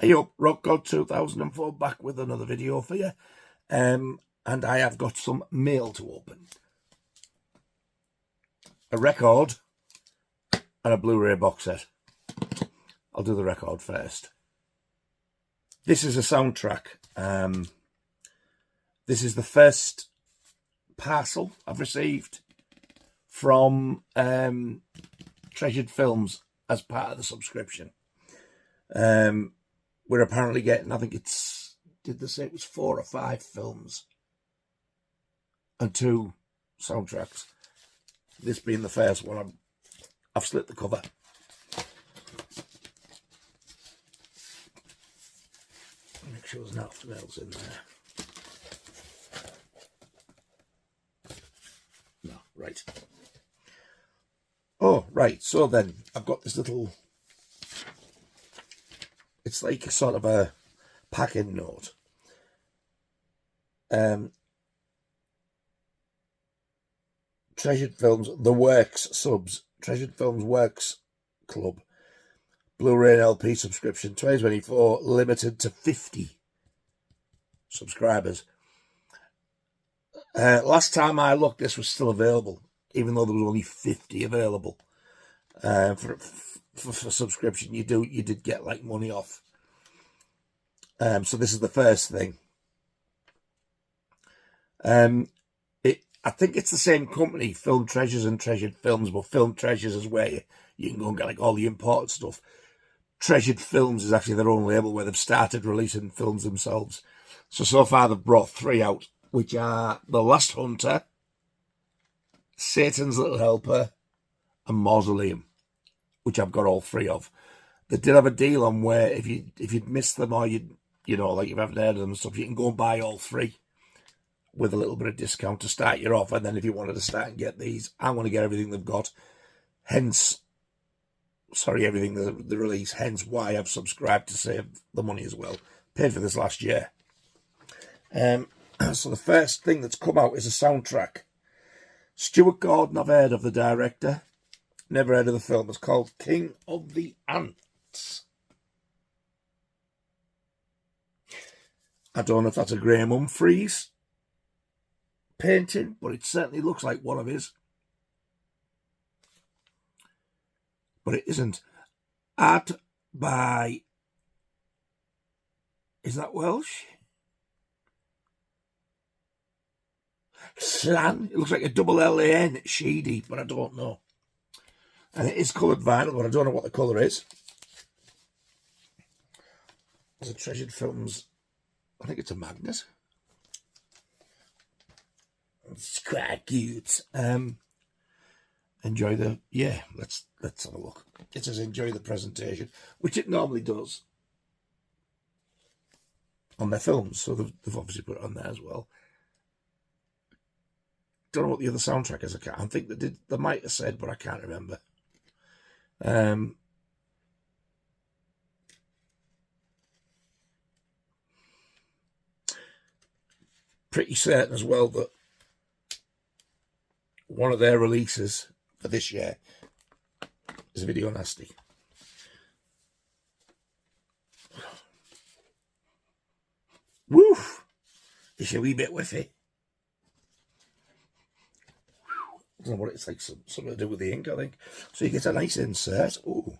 Hey up, Rock God 2004 back with another video for you. And I have got some mail to open. A record and a Blu Ray box set. I'll do the record first. This is a soundtrack. This is the first parcel I've received from Treasured Films as part of the subscription. We're apparently getting, I think it's, did they say it was 4 or 5 films and 2 soundtracks. This being the first one, I've slit the cover. Make sure there's nothing else in there. No, right. Oh, right, so then I've got this little, it's like a sort of a packing note. Treasured Films, The Works subs, Treasured Films Works Club, Blu-ray and LP subscription, 2024, limited to 50 subscribers. Last time I looked, this was still available, even though there was only 50 available. For subscription, you did get like money off. So this is the first thing. I think it's the same company, Film Treasures and Treasured Films, but Film Treasures is where you can go and get like all the imported stuff. Treasured Films is actually their own label where they've started releasing films themselves. So far they've brought 3 out, which are The Last Hunter, Satan's Little Helper, and Mausoleum, which I've got all 3 of. They did have a deal on where if you'd missed them or you know, like you haven't heard of them and stuff, you can go and buy all 3 with a little bit of discount to start you off. And then if you wanted to start and get these, I want to get everything they've got. Hence, sorry, everything they release. Hence why I've subscribed to save the money as well. Paid for this last year. So the first thing that's come out is a soundtrack. Stuart Gordon, I've heard of the director. Never heard of the film. It's called King of the Ants. I don't know if that's a Graham Humphreys painting, but it certainly looks like one of his. But it isn't. Art by, is that Welsh? Slan. It looks like a double L-A-N, Sheedy, but I don't know. And it is coloured vinyl, but I don't know what the colour is. There's a Treasured Films, I think it's a magnet. It's quite cute. Enjoy the, yeah, let's have a look. It says enjoy the presentation, which it normally does on their films, so they've obviously put it on there as well. Don't know what the other soundtrack is. I think they did. They might have said, but I can't remember. Pretty certain as well that one of their releases for this year is Video Nasty. Woof! It's a wee bit whiffy. I don't know what it's like, something to do with the ink, I think. So you get a nice insert. Ooh.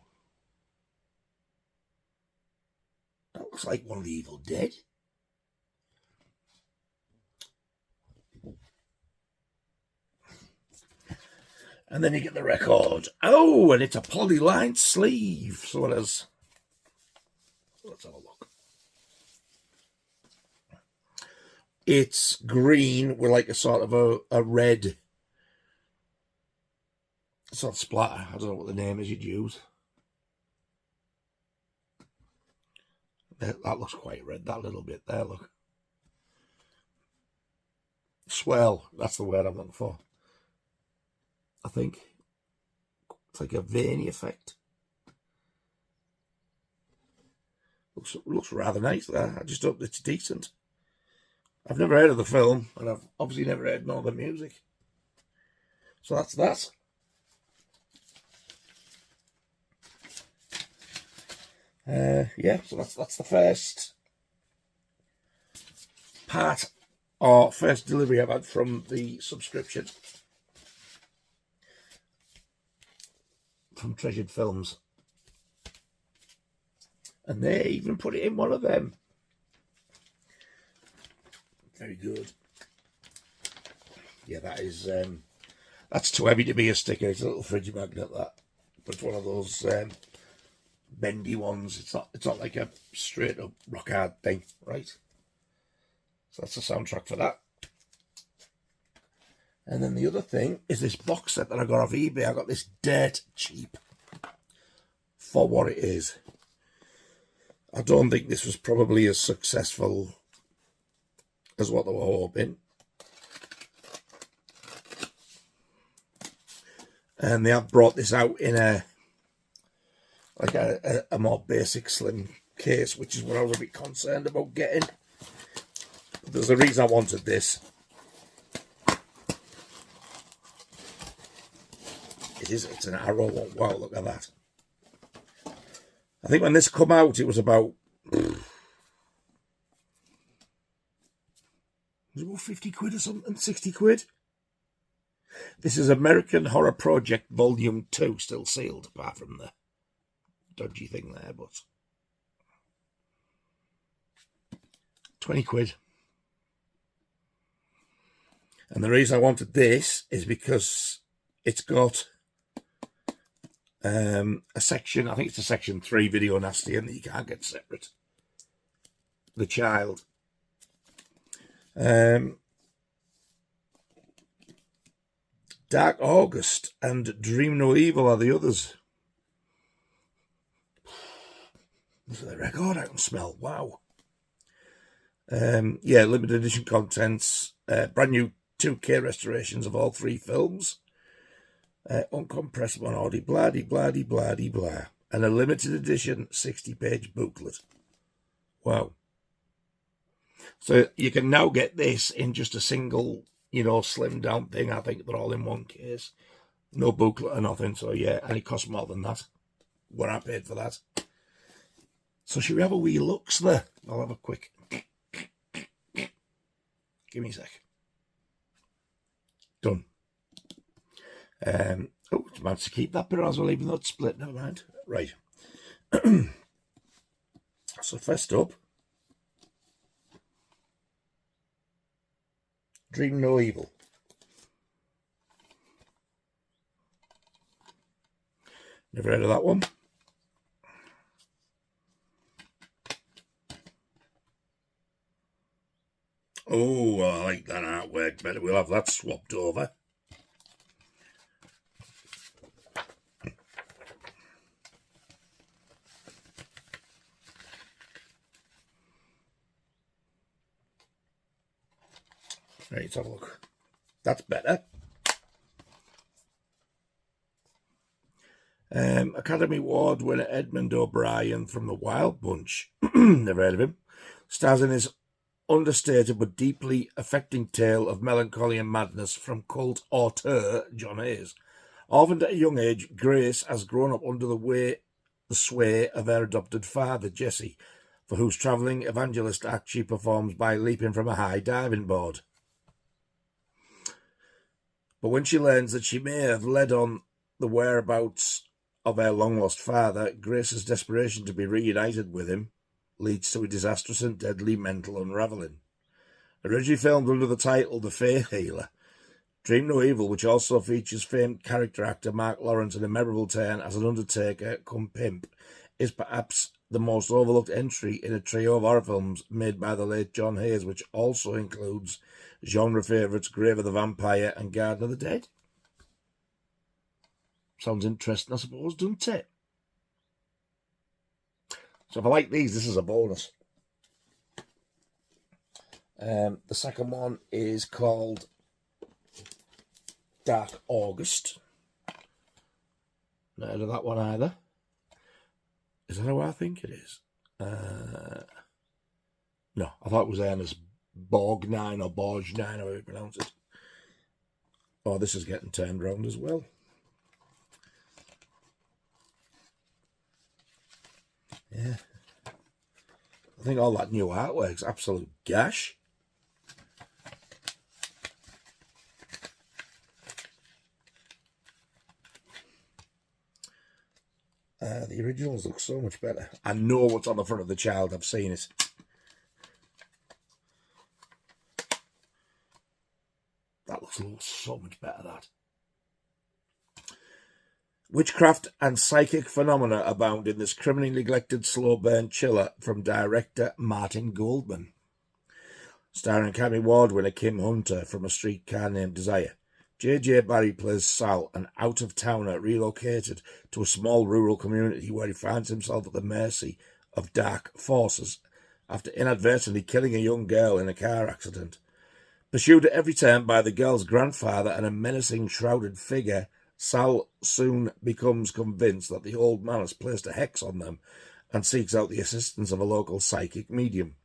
That looks like one of the Evil Dead. And then you get the record. Oh, and it's a polylined sleeve. So it is. Let's have a look. It's green with like a sort of a red sort of splatter. I don't know what the name is you'd use. That looks quite red, that little bit there, look. Swell, that's the word I'm looking for. I think it's like a veiny effect. Looks rather nice there. I just hope it's decent. I've never heard of the film, and I've obviously never heard none of the music. So that's that. Yeah, so that's the first part or first delivery I've had from the subscription from Treasured Films. And they even put it in one of them. Very good. Yeah, that is, that's too heavy to be a sticker. It's a little fridge magnet, that. But it's one of those bendy ones. It's not like a straight up rock hard thing, right? So that's the soundtrack for that. And then the other thing is this box set that I got off eBay. I got this dirt cheap for what it is. I don't think this was probably as successful as what they were hoping. And they have brought this out in a more basic slim case, which is what I was a bit concerned about getting. But there's a reason I wanted this. It's an Arrow one. Wow, look at that. I think when this come out, it was about 50 quid or something, 60 quid. This is American Horror Project Volume 2, still sealed, apart from the dodgy thing there, but 20 quid. And the reason I wanted this is because it's got a section, I think it's a section 3 video nasty, and that you can't get separate. The Child. Dark August and Dream No Evil are the others. Look at the record I can smell. Wow. Yeah, limited edition contents. Brand new 2K restorations of all 3 films. Uncompressed mono, blah de blah de blah de blah. And a limited edition 60-page booklet. Wow. So you can now get this in just a single, slim down thing. I think they're all in one case. No booklet or nothing. So yeah, and it costs more than that. What I paid for that. So should we have a wee looks there? I'll have a quick. Give me a sec. Done. Oh, it's managed to keep that bit as well, even though it's split. Never mind. Right. So first up, Dream No Evil. Never heard of that one. Oh, I like that artwork better. We'll have that swapped over. Right, let's have a look. That's better. Academy Award winner Edmund O'Brien from The Wild Bunch. Never heard of him. Stars in his understated but deeply affecting tale of melancholy and madness from cult auteur John Hayes. Orphaned at a young age, Grace has grown up under the sway of her adopted father, Jesse, for whose travelling evangelist act she performs by leaping from a high diving board. But when she learns that she may have led on the whereabouts of her long-lost father, Grace's desperation to be reunited with him leads to a disastrous and deadly mental unravelling. Originally filmed under the title The Faith Healer, Dream No Evil, which also features famed character actor Mark Lawrence in a memorable turn as an undertaker cum pimp, is perhaps the most overlooked entry in a trio of horror films made by the late John Hayes, which also includes genre favourites Grave of the Vampire and Garden of the Dead. Sounds interesting, I suppose, doesn't it? So if I like these, this is a bonus. The second one is called Dark August. Not heard of that one either. Is that who I think it is? No, I thought it was Ernest Borgnine or Borgnine, however you pronounce it. Oh, this is getting turned around as well. Yeah. I think all that new artwork's absolute gash. The originals look so much better. I know what's on the front of the child. I've seen it. That looks so much better, that. Witchcraft and psychic phenomena abound in this criminally neglected slow burn chiller from director Martin Goldman. Starring Academy Award winner Kim Hunter from A Streetcar Named Desire. J.J. Barry plays Sal, an out-of-towner relocated to a small rural community where he finds himself at the mercy of dark forces after inadvertently killing a young girl in a car accident. Pursued at every turn by the girl's grandfather and a menacing shrouded figure, Sal soon becomes convinced that the old man has placed a hex on them and seeks out the assistance of a local psychic medium.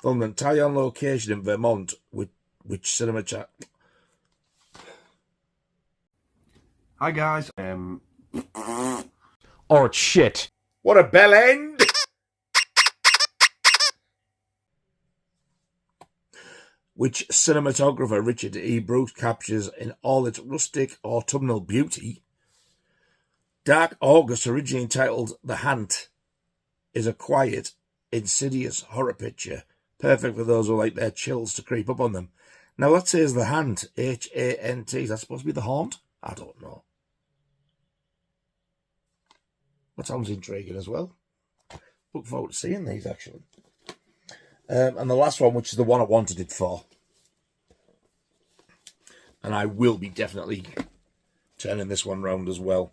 Filmed entirely on location in Vermont, which cinema chat. Hi guys. Oh, it's shit. What a bell end! Which cinematographer Richard E. Bruce captures in all its rustic autumnal beauty. Dark August, originally entitled The Hant, is a quiet, insidious horror picture, perfect for those who like their chills to creep up on them. Now, that says The Hant, H-A-N-T. Is that supposed to be the haunt? I don't know. That sounds intriguing as well. Look forward to seeing these, actually. And the last one, which is the one I wanted it for. And I will be definitely turning this one round as well.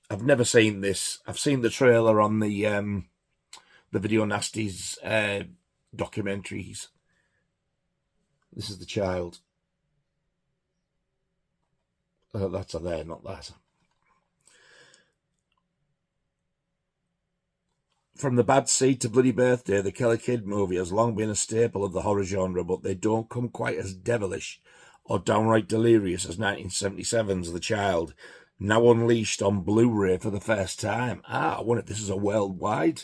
I've never seen this. I've seen the trailer on the Video Nasties documentaries. This is the child. That's a there, not that. From The Bad Seed to Bloody Birthday, the Killer Kid movie has long been a staple of the horror genre, but they don't come quite as devilish or downright delirious as 1977's The Child, now unleashed on Blu Ray for the first time. I wonder if this is a worldwide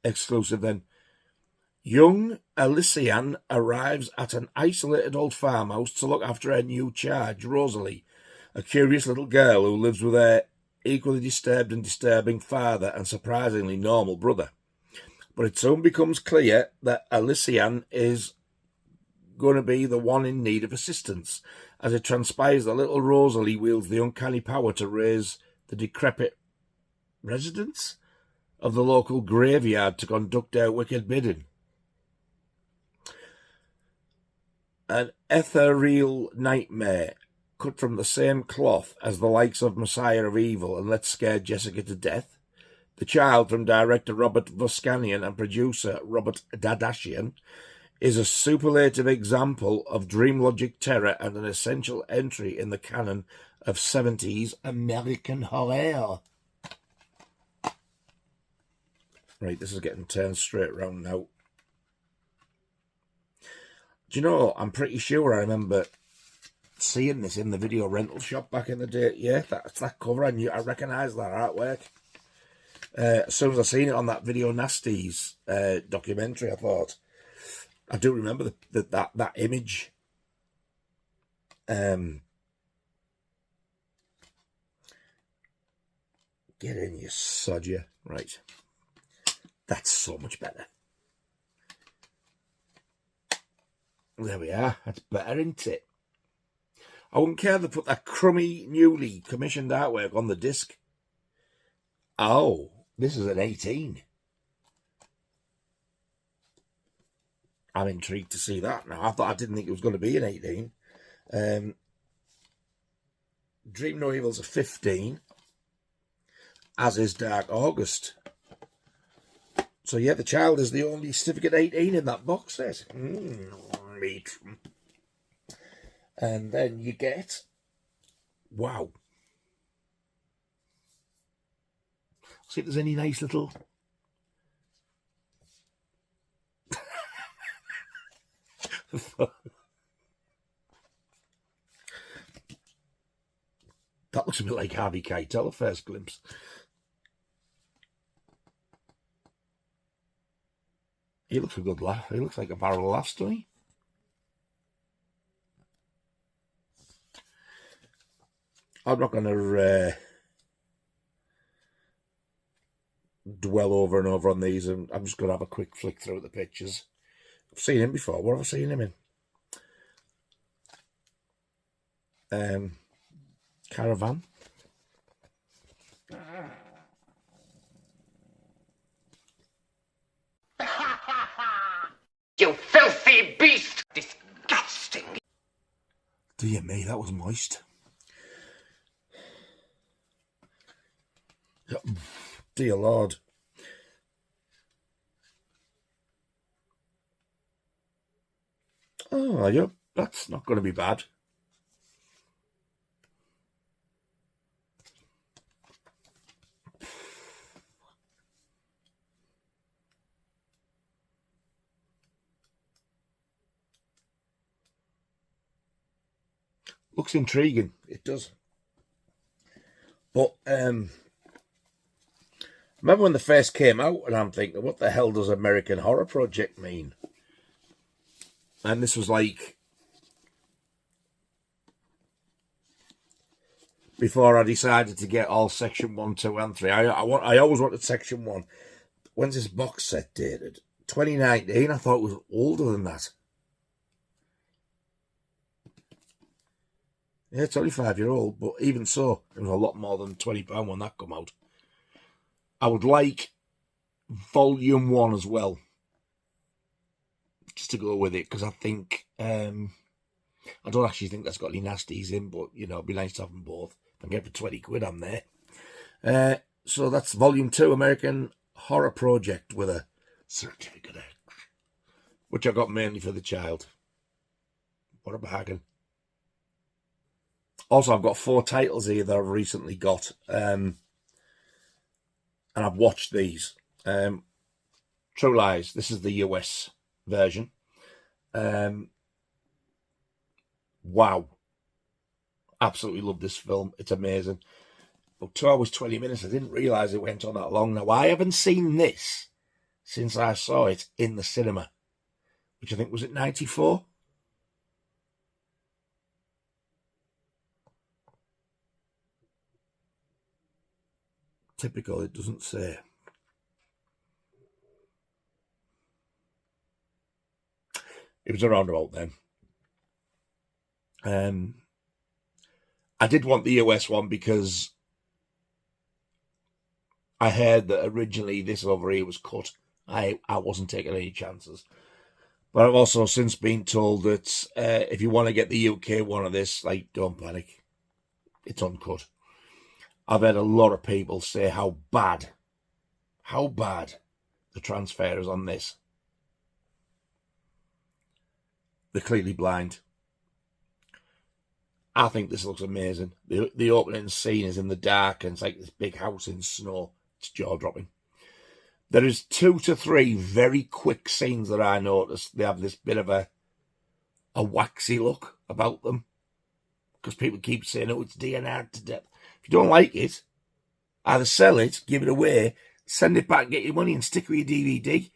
exclusive then. Young Elysian arrives at an isolated old farmhouse to look after her new charge, Rosalie, a curious little girl who lives with her equally disturbed and disturbing father and surprisingly normal brother. But it soon becomes clear that Elysian is going to be the one in need of assistance, as it transpires that little Rosalie wields the uncanny power to raise the decrepit residents of the local graveyard to conduct their wicked bidding. An ethereal nightmare cut from the same cloth as the likes of Messiah of Evil and Let's Scare Jessica to Death. The Child, from director Robert Voskanian and producer Robert Dadashian, is a superlative example of dream logic terror and an essential entry in the canon of 70s American horror. Right, this is getting turned straight round now. Do you know, I'm pretty sure I remember seeing this in the video rental shop back in the day. Yeah, that's that cover. I recognise that artwork. As soon as I seen it on that Video Nasties documentary, I thought, I do remember that image. Get in, you sodger. Right. That's so much better. There we are. That's better, isn't it? I wouldn't care to put that crummy, newly commissioned artwork on the disc. Oh, this is an 18. I'm intrigued to see that now. I didn't think it was going to be an 18. Dream No Evil's a 15, as is Dark August. So yeah, The Child is the only certificate 18 in that box set. Meat. And then you get, wow. See if there's any nice little That looks a bit like Harvey Keitel at first glimpse. He looks a good laugh. He looks like a barrel of laughs, doesn't he? I'm not going to dwell over and over on these, and I'm just going to have a quick flick through the pictures. I've seen him before. What have I seen him in? Caravan. You filthy beast! Disgusting! Dear me, that was moist. Dear Lord. Oh, yeah, that's not going to be bad. Looks intriguing. It does. But remember when they first came out, and I'm thinking, what the hell does American Horror Project mean? And this was like before I decided to get all section 1, 2, and 3. I always wanted section 1. When's this box set dated? 2019. I thought it was older than that. Yeah, it's only 5-year-old, but even so, it was a lot more than £20 when that come out. I would like volume 1 as well, just to go with it, because I think I don't actually think that's got any nasties in, but you know, it'd be nice to have them both. If I can get for 20 quid, I'm there. So that's volume 2, American Horror Project, with a certificate, which I got mainly for the child. What a bargain. Also, I've got 4 titles here that I've recently got, and I've watched these. True Lies, this is the US version. Wow. Absolutely love this film. It's amazing. But 2 hours, 20 minutes. I didn't realise it went on that long. Now, I haven't seen this since I saw it in the cinema, which I think was at 94. Typical, it doesn't say. It was around about then. I did want the US one because I heard that originally this over here was cut. I wasn't taking any chances. But I've also since been told that if you want to get the UK one of this, like, don't panic. It's uncut. I've had a lot of people say how bad the transfer is on this. They're clearly blind. I think this looks amazing. The opening scene is in the dark and it's like this big house in snow. It's jaw-dropping. There is 2 to 3 very quick scenes that I noticed. They have this bit of a waxy look about them, because people keep saying, oh, it's DNR'd to death. If you don't like it, either sell it, give it away, send it back, get your money and stick with your DVD.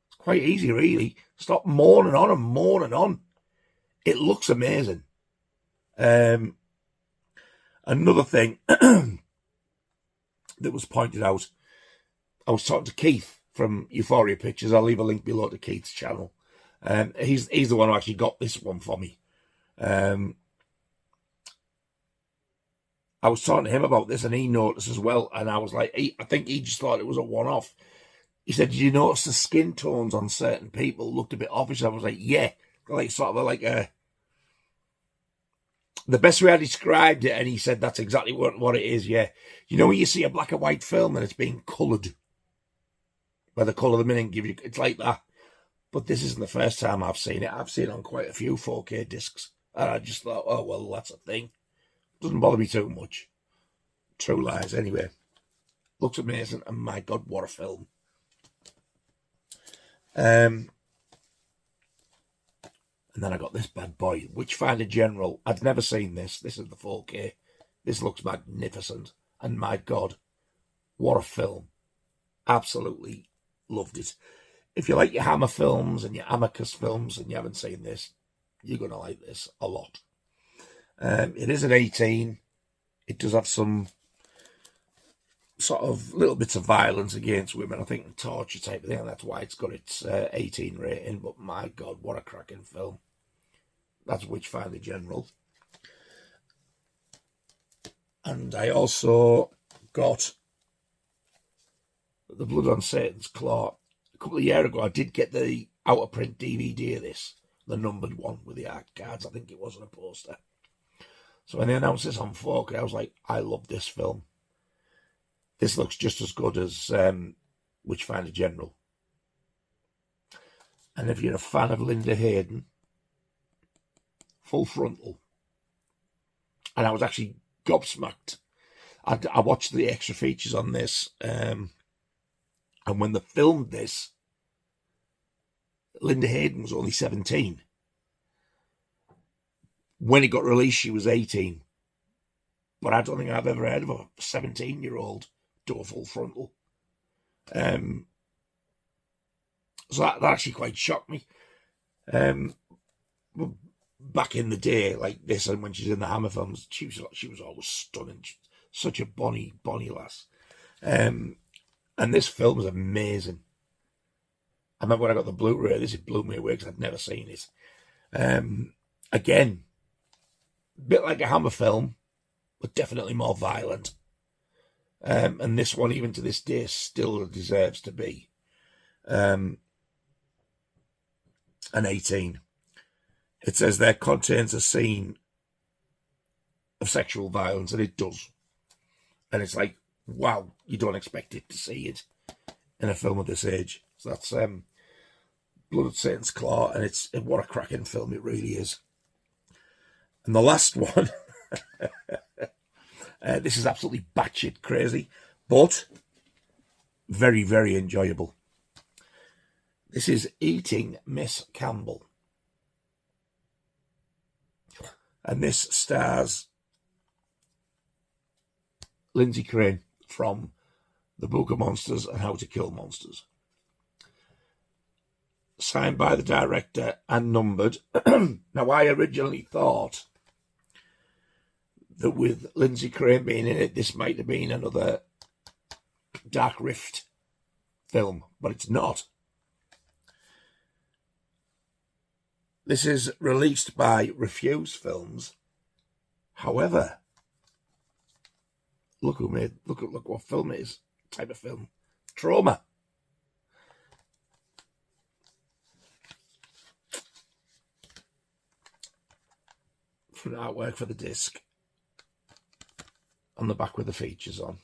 It's quite easy, really. Stop moaning on and moaning on. It looks amazing. Another thing that was pointed out, I was talking to Keith from Euphoria Pictures. I'll leave a link below to Keith's channel. He's the one who actually got this one for me. I was talking to him about this, and he noticed as well. And I was like, I think he just thought it was a one-off. He said, did you notice the skin tones on certain people looked a bit offish? I was like, yeah, like sort of like a... The best way I described it, and he said that's exactly what it is, yeah. You know when you see a black and white film and it's being coloured, where the colour of the minute give you, it's like that. But this isn't the first time I've seen it. I've seen it on quite a few 4K discs. And I just thought, oh, well, that's a thing. Doesn't bother me too much. True Lies, anyway. Looks amazing, and my God, what a film. And then I got this bad boy, Witchfinder General. I'd never seen this. This is the 4K. This looks magnificent. And my God, what a film. Absolutely loved it. If you like your Hammer films and your Amicus films and you haven't seen this, you're going to like this a lot. It is an 18. It does have some sort of little bits of violence against women, I think, and torture type of thing, and that's why it's got its 18 rating. But my God, what a cracking film. That's Witchfinder General. And I also got The Blood on Satan's Claw. A couple of years ago, I did get the out of print DVD of this, the numbered one with the art cards, I think it was on a poster. So when they announced this on 4K, I was like, I love this film. This looks just as good as Witchfinder General. And if you're a fan of Linda Hayden, Full Frontal. And I was actually gobsmacked. I watched the extra features on this, and when they filmed this, Linda Hayden was only 17. When it got released, she was 18. But I don't think I've ever heard of a 17-year-old do a Full Frontal. So that actually quite shocked me. Back in the day, like this, and when she's in the Hammer films, she was always stunning. Such a bonny lass. And this film is amazing. I remember when I got the Blu Ray, this blew me away because I'd never seen it. Again, a bit like a Hammer film, but definitely more violent. And this one, even to this day, still deserves to be an 18. It says there contains a scene of sexual violence, and it does. And it's like, wow, you don't expect it to see it in a film of this age. So that's Blood of Satan's Claw, and what a cracking film it really is. And the last one, this is absolutely batshit crazy, but very, very enjoyable. This is Eating Miss Campbell. And this stars Lindsay Crane from The Book of Monsters and How to Kill Monsters. Signed by the director and numbered. Now, I originally thought that with Lindsay Crane being in it, this might have been another Dark Rift film, but it's not. This is released by Refuse Films. However, look what film it is. Type of film. Trauma. For the artwork for the disc. On the back with the features on.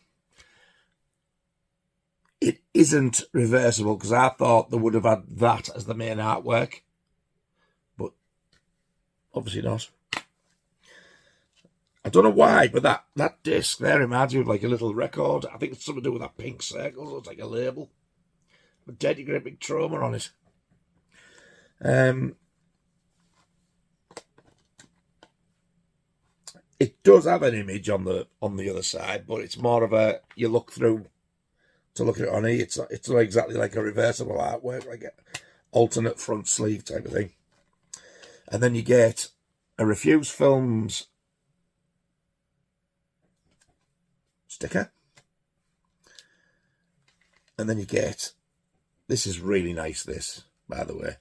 It isn't reversible because I thought they would have had that as the main artwork. But obviously not. I don't know why, but that disc there reminds me of like a little record. I think it's something to do with that pink circle. It's like a label. A dead great big Trauma on it. It does have an image on the other side, but it's more of a you look through to look at it on here. It's not exactly like a reversible artwork, like an alternate front sleeve type of thing. And then you get a Refuse Films sticker. And then you get, this is really nice, this, by the way.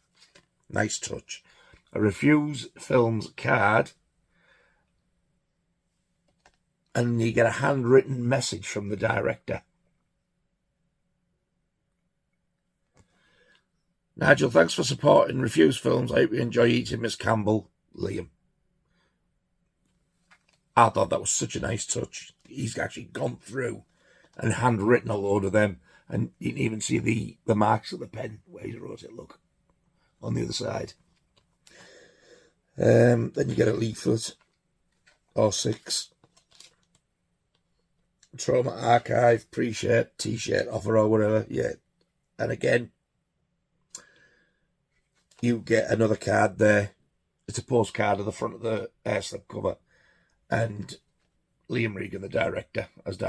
Nice touch. A Refuse Films card. And you get a handwritten message from the director. Nigel, thanks for supporting Refuse Films. I hope you enjoy eating Miss Campbell. Liam. I thought that was such a nice touch. He's actually gone through and handwritten a load of them. And you can even see the marks of the pen where he wrote it, look, on the other side. Then you get a leaflet or 6. Trauma Archive, pre-shirt, t-shirt offer or whatever, yeah. And again, you get another card there. It's a postcard of the front of the air slip cover. And Liam Regan, the director, has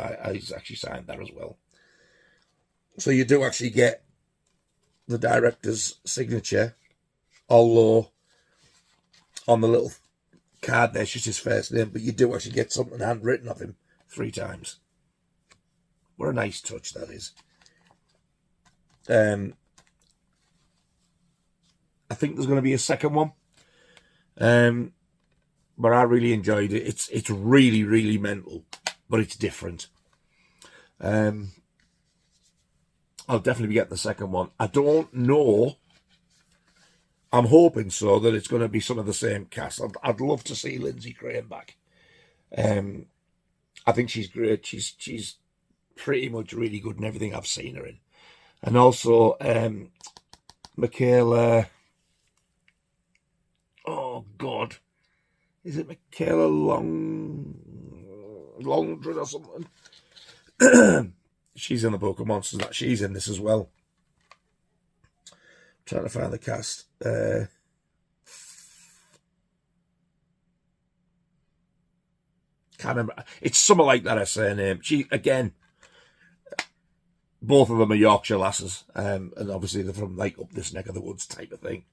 actually signed that as well. So you do actually get the director's signature, although on the little card there's just his first name, but you do actually get something handwritten of him 3 times. What a nice touch that is. I think there's going to be a second one, but I really enjoyed it. It's really, really mental, but it's different. I'll definitely be getting the second one. I don't know. I'm hoping so, that it's going to be some of the same cast. I'd love to see Lindsay Crane back. I think she's great. She's pretty much really good in everything I've seen her in. And also, Michaela... Oh, God. Is it Michaela Longdred or something? She's in the Book of Monsters. She's in this as well. Trying to find the cast. Can't remember. It's something like that, I say her name. She, again, both of them are Yorkshire lasses. And obviously they're from like up this neck of the woods type of thing.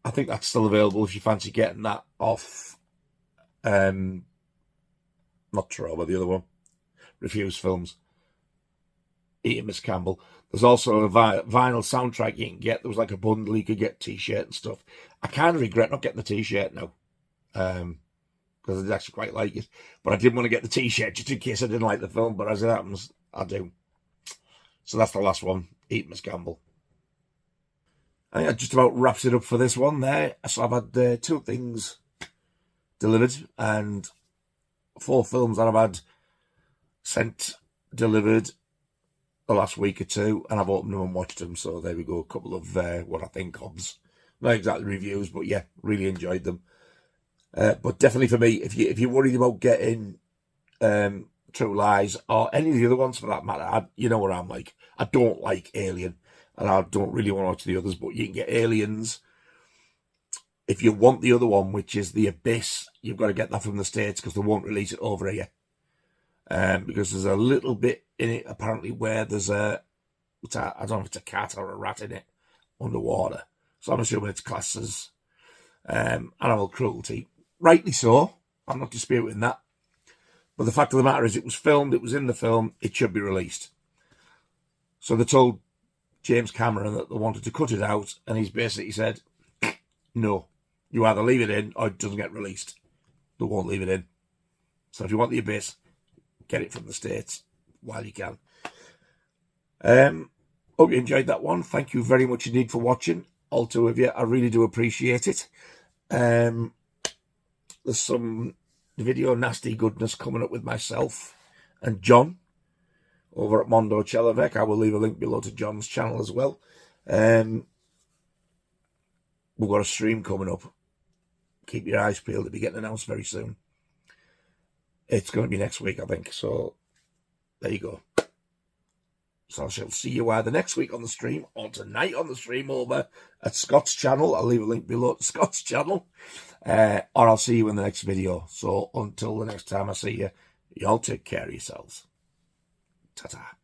I think that's still available if you fancy getting that off. Not Trauma, the other one. Refuse Films. Eating Miss Campbell. There's also a vinyl soundtrack you can get. There was like a bundle you could get, t-shirt and stuff. I kind of regret not getting the t-shirt now, because I did actually quite like it. But I didn't want to get the t-shirt just in case I didn't like the film. But as it happens, I do. So that's the last one. Eating Miss Campbell. I think that just about wraps it up for this one there. So I've had 2 things delivered and 4 films that I've had sent delivered the last week or 2, and I've opened them and watched them. So there we go, a couple of what I think of, not exactly reviews, but yeah, really enjoyed them. But definitely for me, if you're worried about getting True Lies or any of the other ones for that matter, you know what I'm like. I don't like Alien, and I don't really want to watch the others, but you can get Aliens. If you want the other one, which is The Abyss, you've got to get that from the States because they won't release it over here. Because there's a little bit in it, apparently, where there's I don't know if it's a cat or a rat in it, underwater. So I'm assuming it's classed as animal cruelty. Rightly so. I'm not disputing that. But the fact of the matter is it was filmed, it was in the film, it should be released. So they told James Cameron that they wanted to cut it out, and he's basically said, no, you either leave it in or it doesn't get released. They won't leave it in. So if you want The Abyss, get it from the States while you can. Hope you enjoyed that one. Thank you very much indeed for watching. All 2 of you. I really do appreciate it. There's some video nasty goodness coming up with myself and John over at Mondo Chelovec. I will leave a link below to John's channel as well. We've got a stream coming up. Keep your eyes peeled. It'll be getting announced very soon. It's going to be next week, I think. So, there you go. So I shall see you either next week on the stream or tonight on the stream over at Scott's channel. I'll leave a link below to Scott's channel. Or I'll see you in the next video. So, until the next time I see you, y'all take care of yourselves. Ta-ta.